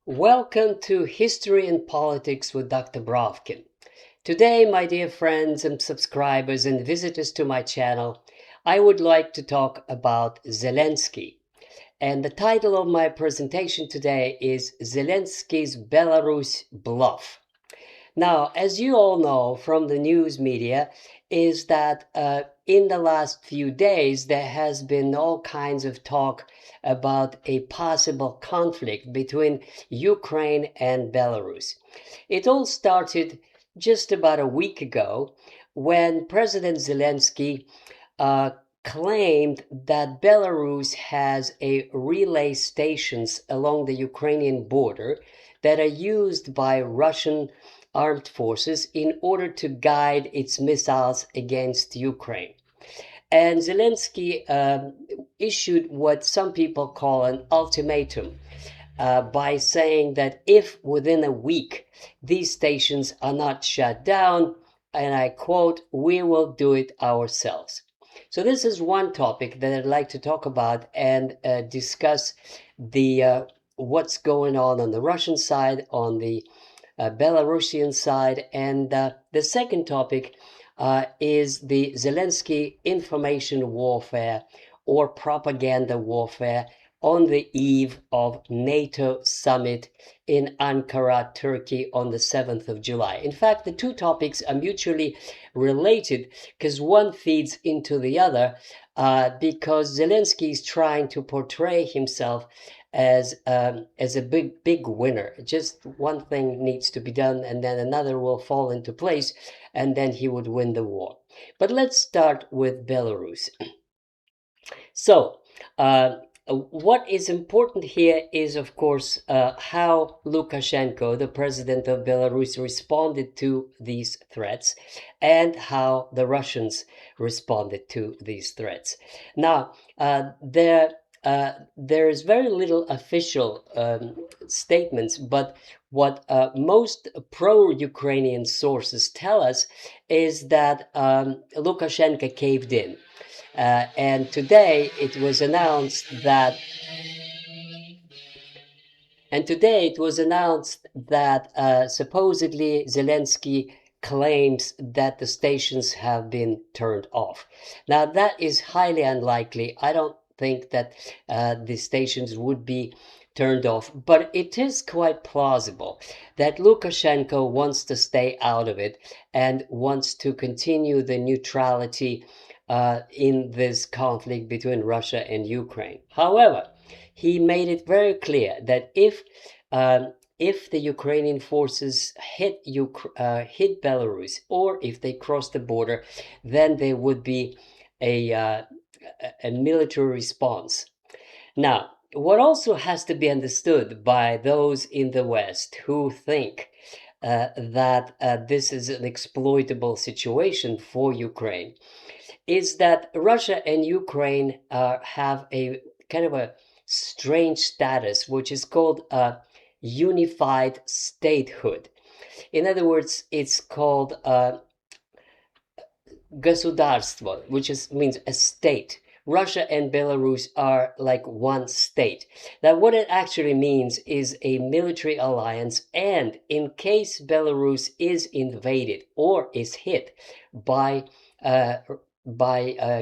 Welcome to History and Politics with Dr. Brovkin. Today, my dear friends and subscribers and visitors to my channel, I would like to talk about Zelensky. And the title of my presentation today is Zelensky's Belarus Bluff. Now, as you all know from the news media, is that in the last few days there has been all kinds of talk about a possible conflict between Ukraine and Belarus. It all started just about a week ago when President Zelensky uh, claimed that Belarus has a relay stations along the Ukrainian border that are used by Russian armed forces in order to guide its missiles against Ukraine. And Zelensky issued what some people call an ultimatum by saying that if within a week these stations are not shut down, and I quote, we will do it ourselves. So this is one topic that I'd like to talk about and discuss the what's going on the Russian side, on the Belarusian side. And the second topic is the Zelensky information warfare or propaganda warfare on the eve of NATO summit in Ankara, Turkey on the 7th of July. In fact, the two topics are mutually related because one feeds into the other because Zelensky is trying to portray himself as a big winner. Just one thing needs to be done and then another will fall into place and then he would win the war. But let's start with Belarus. So what is important here is, of course, how Lukashenko, the president of Belarus, responded to these threats and how the Russians responded to these threats. Now, there is very little official statements, but what most pro-Ukrainian sources tell us is that Lukashenko caved in. And today it was announced that supposedly Zelensky claims that the stations have been turned off. Now that is highly unlikely. I don't think that the stations would be turned off, but it is quite plausible that Lukashenko wants to stay out of it and wants to continue the neutrality in this conflict between Russia and Ukraine. However, he made it very clear that if the Ukrainian forces hit Belarus, or if they cross the border, then there would be a military response. Now, what also has to be understood by those in the West who think that this is an exploitable situation for Ukraine is that Russia and Ukraine have a kind of a strange status, which is called unified statehood. In other words, it's called государство, which means a state. Russia and Belarus are like one state. Now, what it actually means is a military alliance, and in case Belarus is invaded or is hit by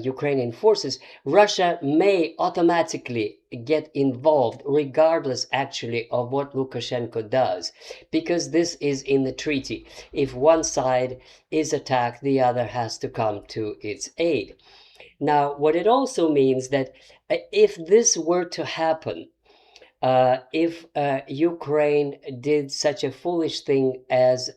Ukrainian forces, Russia may automatically get involved regardless actually of what Lukashenko does, because this is in the treaty. If one side is attacked, the other has to come to its aid. Now, what it also means that if this were to happen, if Ukraine did such a foolish thing as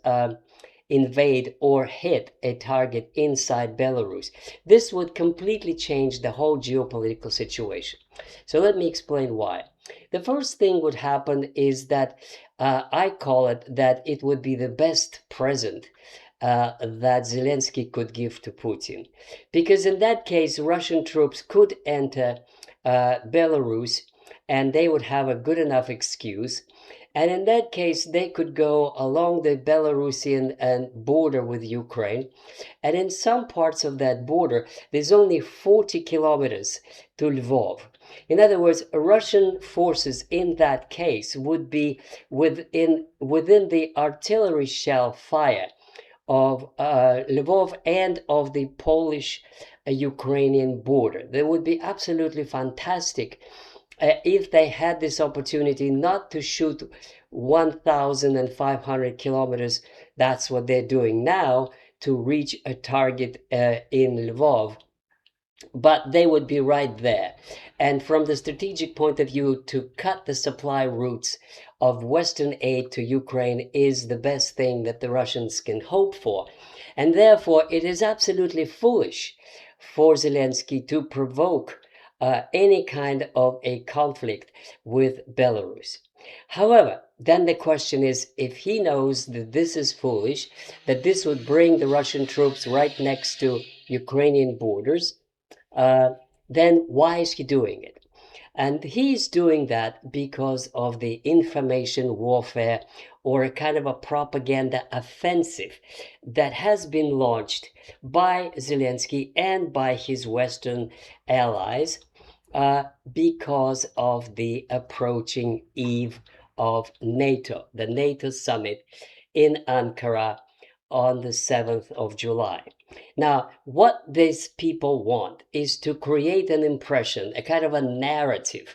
invade or hit a target inside Belarus, this would completely change the whole geopolitical situation. So let me explain why. The first thing would happen is that I call it that it would be the best present that Zelensky could give to Putin. Because in that case, Russian troops could enter Belarus and they would have a good enough excuse. And in that case, they could go along the Belarusian border with Ukraine. And in some parts of that border, there's only 40 kilometers to Lvov. In other words, Russian forces in that case would be within the artillery shell fire of Lvov and of the Polish-Ukrainian border. They would be absolutely fantastic if they had this opportunity not to shoot 1,500 kilometers, that's what they're doing now, to reach a target in Lvov, but they would be right there. And from the strategic point of view, to cut the supply routes of Western aid to Ukraine is the best thing that the Russians can hope for. And therefore, it is absolutely foolish for Zelensky to provoke any kind of a conflict with Belarus. However, then the question is, if he knows that this is foolish, that this would bring the Russian troops right next to Ukrainian borders, uh, then why is he doing it? And he's doing that because of the information warfare, or a kind of a propaganda offensive that has been launched by Zelensky and by his Western allies because of the approaching eve of NATO, the NATO summit in Ankara on the 7th of July. Now, what these people want is to create an impression, a kind of a narrative,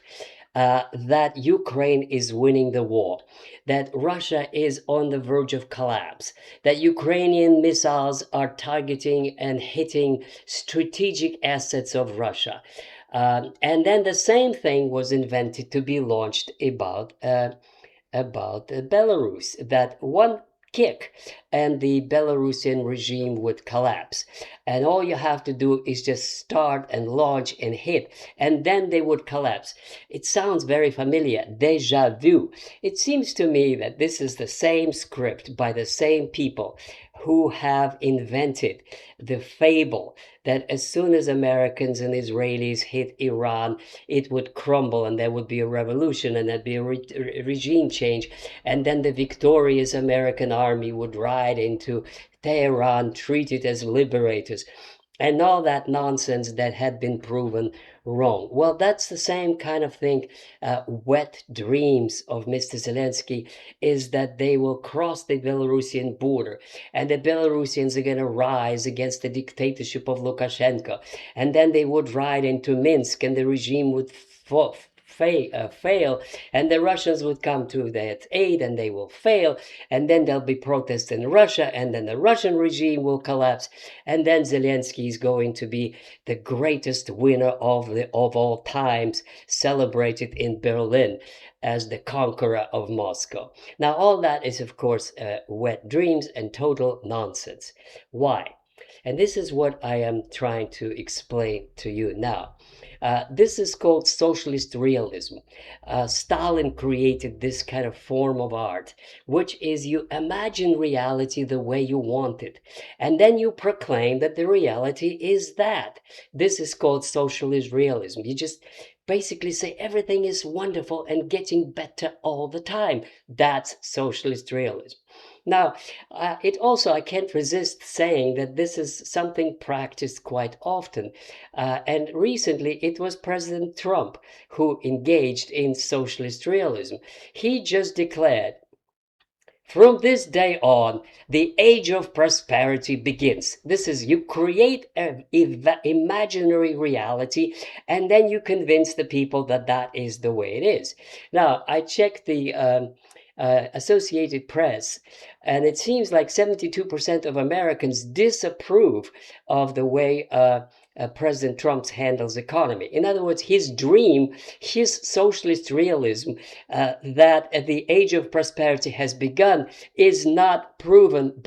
that Ukraine is winning the war, that Russia is on the verge of collapse, that Ukrainian missiles are targeting and hitting strategic assets of Russia. And then the same thing was invented to be launched about Belarus, that one kick and the Belarusian regime would collapse. And all you have to do is just start and launch and hit, and then they would collapse. It sounds very familiar, deja vu. It seems to me that this is the same script by the same people who have invented the fable that as soon as Americans and Israelis hit Iran, it would crumble and there would be a revolution and there'd be a regime change. And then the victorious American army would ride into Tehran, treated as liberators, and all that nonsense that had been proven wrong. Well, that's the same kind of thing. Wet dreams of Mr. Zelensky is that they will cross the Belarusian border and the Belarusians are going to rise against the dictatorship of Lukashenko. And then they would ride into Minsk and the regime would fail, and the Russians would come to their aid and they will fail, and then there'll be protests in Russia, and then the Russian regime will collapse, and then Zelensky is going to be the greatest winner of all times, celebrated in Berlin as the conqueror of Moscow. Now, all that is, of course, wet dreams and total nonsense. Why? And this is what I am trying to explain to you now. This is called socialist realism. Stalin created this kind of form of art, which is you imagine reality the way you want it, and then you proclaim that the reality is that. This is called socialist realism. You just basically say everything is wonderful and getting better all the time. That's socialist realism. Now, I can't resist saying that this is something practiced quite often. And recently it was President Trump who engaged in socialist realism. He just declared, from this day on, the age of prosperity begins. This is, you create an imaginary reality and then you convince the people that that is the way it is. Now, I checked the Associated Press, and it seems like 72% of Americans disapprove of the way President Trump handles economy. In other words, his dream, his socialist realism, that the age of prosperity has begun, is not proven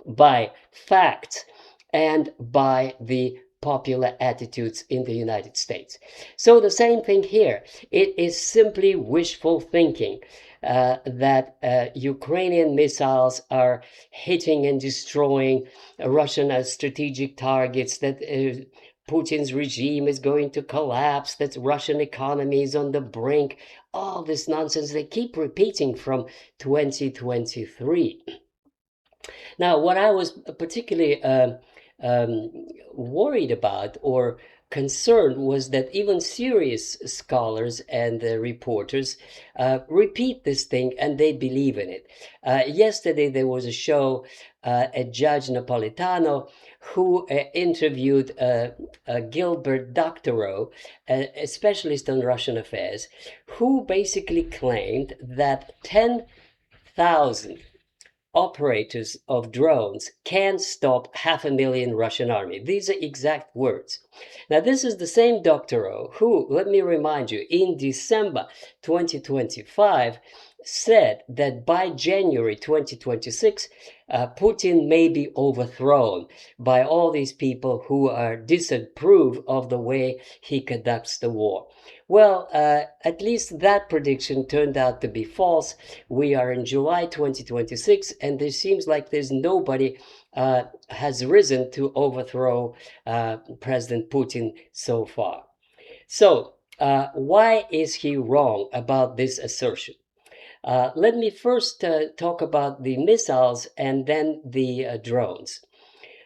by facts and by the popular attitudes in the United States. So the same thing here. It is simply wishful thinking. That Ukrainian missiles are hitting and destroying Russian strategic targets, that Putin's regime is going to collapse, that Russian economy is on the brink. All this nonsense they keep repeating from 2023. Now, what I was particularly worried about, or concern was that even serious scholars and reporters repeat this thing and they believe in it. Yesterday there was a show, a Judge Napolitano, who interviewed Gilbert Doctorow, a specialist on Russian affairs, who basically claimed that 10,000 operators of drones can stop 500,000 Russian army. These are exact words. Now, this is the same Doctorow who, let me remind you, in December 2025 said that by January 2026, Putin may be overthrown by all these people who disapprove of the way he conducts the war. Well, at least that prediction turned out to be false. We are in July 2026, and there seems like there's nobody has risen to overthrow President Putin so far. So, why is he wrong about this assertion? Let me first talk about the missiles and then the drones.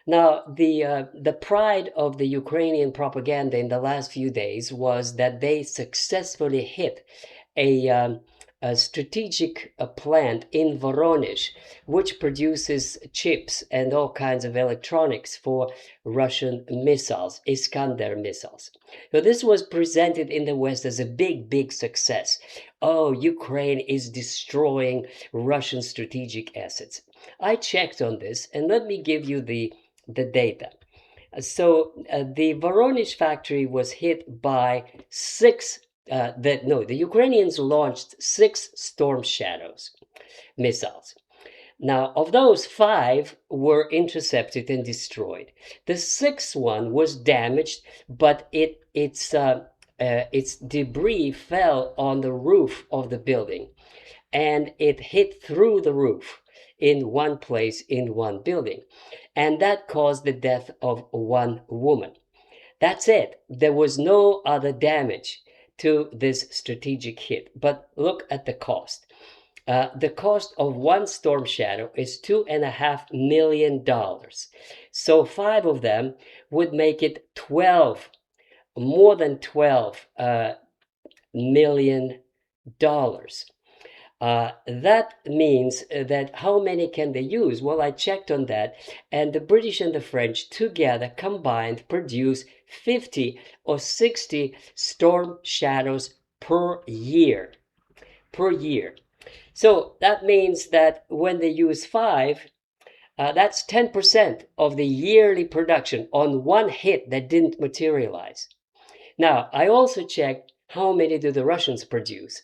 Now, the pride of the Ukrainian propaganda in the last few days was that they successfully hit a strategic plant in Voronezh, which produces chips and all kinds of electronics for Russian missiles, Iskander missiles. So this was presented in the West as a big, big success. Oh, Ukraine is destroying Russian strategic assets. I checked on this, and let me give you the data. So the Voronezh factory was hit by the Ukrainians launched 6 Storm Shadows missiles. Now, of those, 5 were intercepted and destroyed. The 6th one was damaged, but its debris fell on the roof of the building, and it hit through the roof in one place in one building, and that caused the death of one woman. That's it. There was no other damage to this strategic hit. But look at the cost. The cost of one Storm Shadow is $2.5 million. So 5 of them would make it 12, more than $12 million. That means that how many can they use? Well, I checked on that, and the British and the French together combined produce 50 or 60 Storm Shadows per year. So that means that when they use 5, that's 10% of the yearly production on one hit that didn't materialize. Now, I also checked how many do the Russians produce.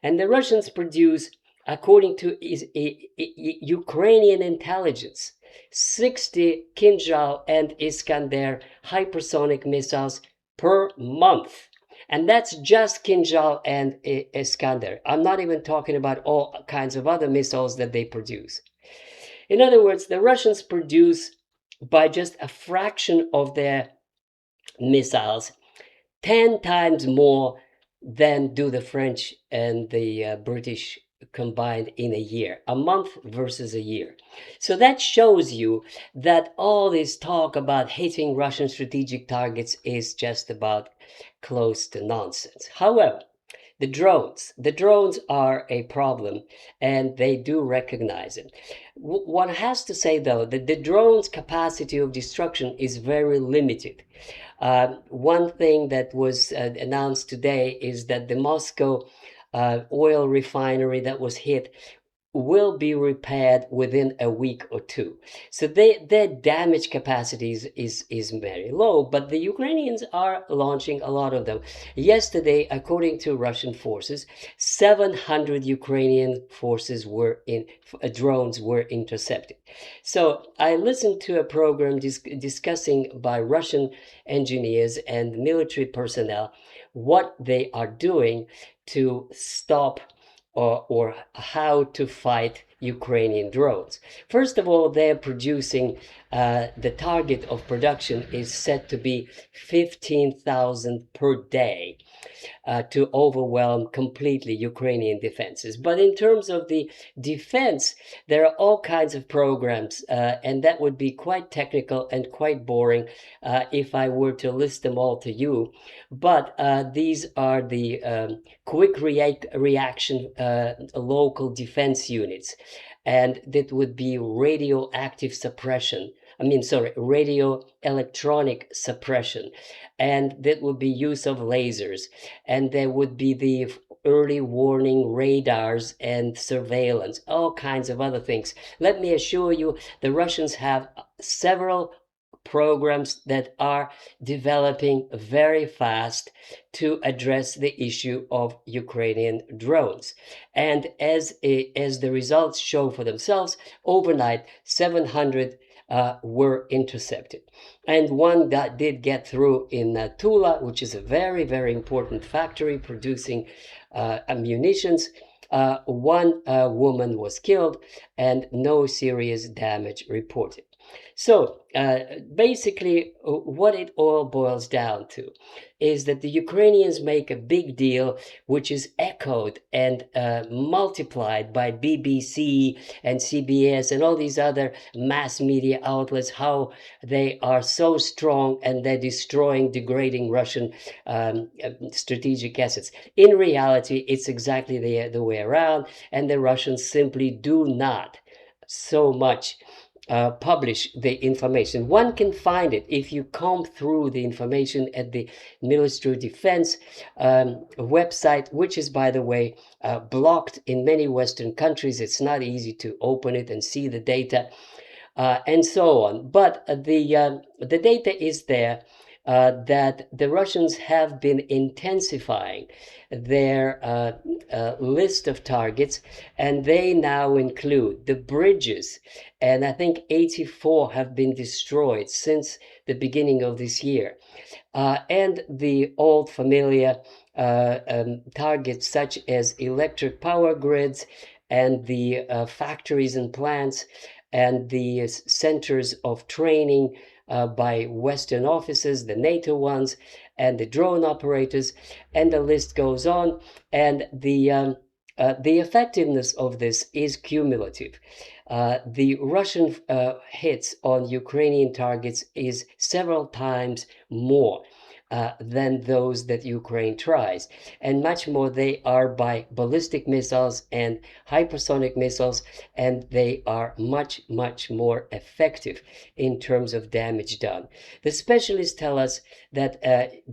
And the Russians produce, according to Ukrainian intelligence, 60 Kinzhal and Iskander hypersonic missiles per month. And that's just Kinzhal and Iskander. I'm not even talking about all kinds of other missiles that they produce. In other words, the Russians produce, by just a fraction of their missiles, 10 times more than do the French and the British combined in a year, a month versus a year. So that shows you that all this talk about hitting Russian strategic targets is just about close to nonsense. However, the drones are a problem, and they do recognize it. One has to say, though, that the drones' capacity of destruction is very limited. One thing that was announced today is that the Moscow oil refinery that was hit will be repaired within a week or two. So their damage capacity is very low, but the Ukrainians are launching a lot of them. Yesterday, according to Russian forces, 700 Ukrainian forces drones were intercepted. So I listened to a program discussing by Russian engineers and military personnel what they are doing to stop or how to fight Ukrainian drones. First of all, they're producing, the target of production is set to be 15,000 per day. To overwhelm completely Ukrainian defenses. But in terms of the defense, there are all kinds of programs, and that would be quite technical and quite boring if I were to list them all to you. But these are the quick reaction local defense units, and that would be radioactive suppression. Radio electronic suppression, and that would be use of lasers, and there would be the early warning radars and surveillance, all kinds of other things. Let me assure you, the Russians have several programs that are developing very fast to address the issue of Ukrainian drones. And as the results show for themselves, overnight 700 were intercepted. And one that did get through in Tula, which is a very, very important factory producing munitions. One woman was killed and no serious damage reported. So basically, what it all boils down to is that the Ukrainians make a big deal, which is echoed and multiplied by BBC and CBS and all these other mass media outlets, how they are so strong and they're destroying, degrading Russian strategic assets. In reality, it's exactly the way around, and the Russians simply do not so much publish the information. One can find it if you comb through the information at the Ministry of Defense website, which is, by the way, blocked in many Western countries. It's not easy to open it and see the data, and so on. But the data is there. That the Russians have been intensifying their list of targets, and they now include the bridges, and I think 84 have been destroyed since the beginning of this year, and the old familiar targets such as electric power grids and the factories and plants and the centers of training by Western offices, the NATO ones, and the drone operators, and the list goes on. And the effectiveness of this is cumulative. The Russian hits on Ukrainian targets is several times more than those that Ukraine tries. And much more, they are by ballistic missiles and hypersonic missiles, and they are much, much more effective in terms of damage done. The specialists tell us that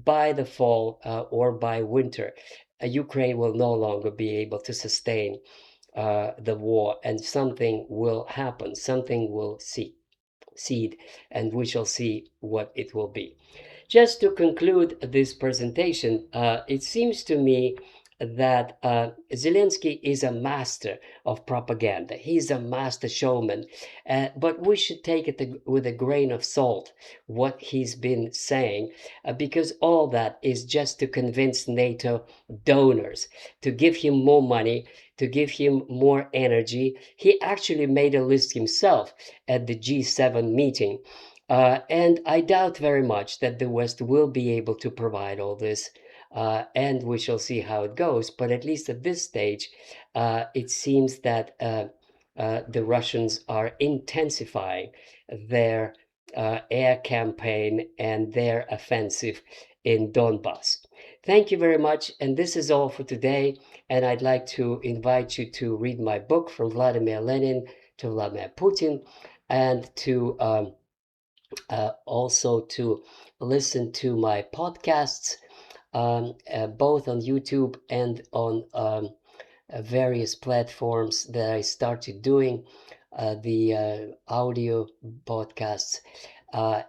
by the fall or by winter, Ukraine will no longer be able to sustain the war, and something will happen, something will seed, and we shall see what it will be. Just to conclude this presentation, it seems to me that Zelensky is a master of propaganda. He's a master showman, but we should take it with a grain of salt, what he's been saying, because all that is just to convince NATO donors to give him more money, to give him more energy. He actually made a list himself at the G7 meeting. And I doubt very much that the West will be able to provide all this, and we shall see how it goes. But at least at this stage, it seems that the Russians are intensifying their air campaign and their offensive in Donbass. Thank you very much, and this is all for today. And I'd like to invite you to read my book, From Vladimir Lenin to Vladimir Putin, and to also to listen to my podcasts, both on YouTube and on various platforms that I started doing the audio podcasts,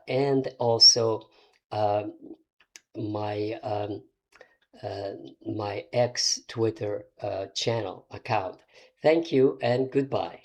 and also my my ex Twitter channel account. Thank you and goodbye.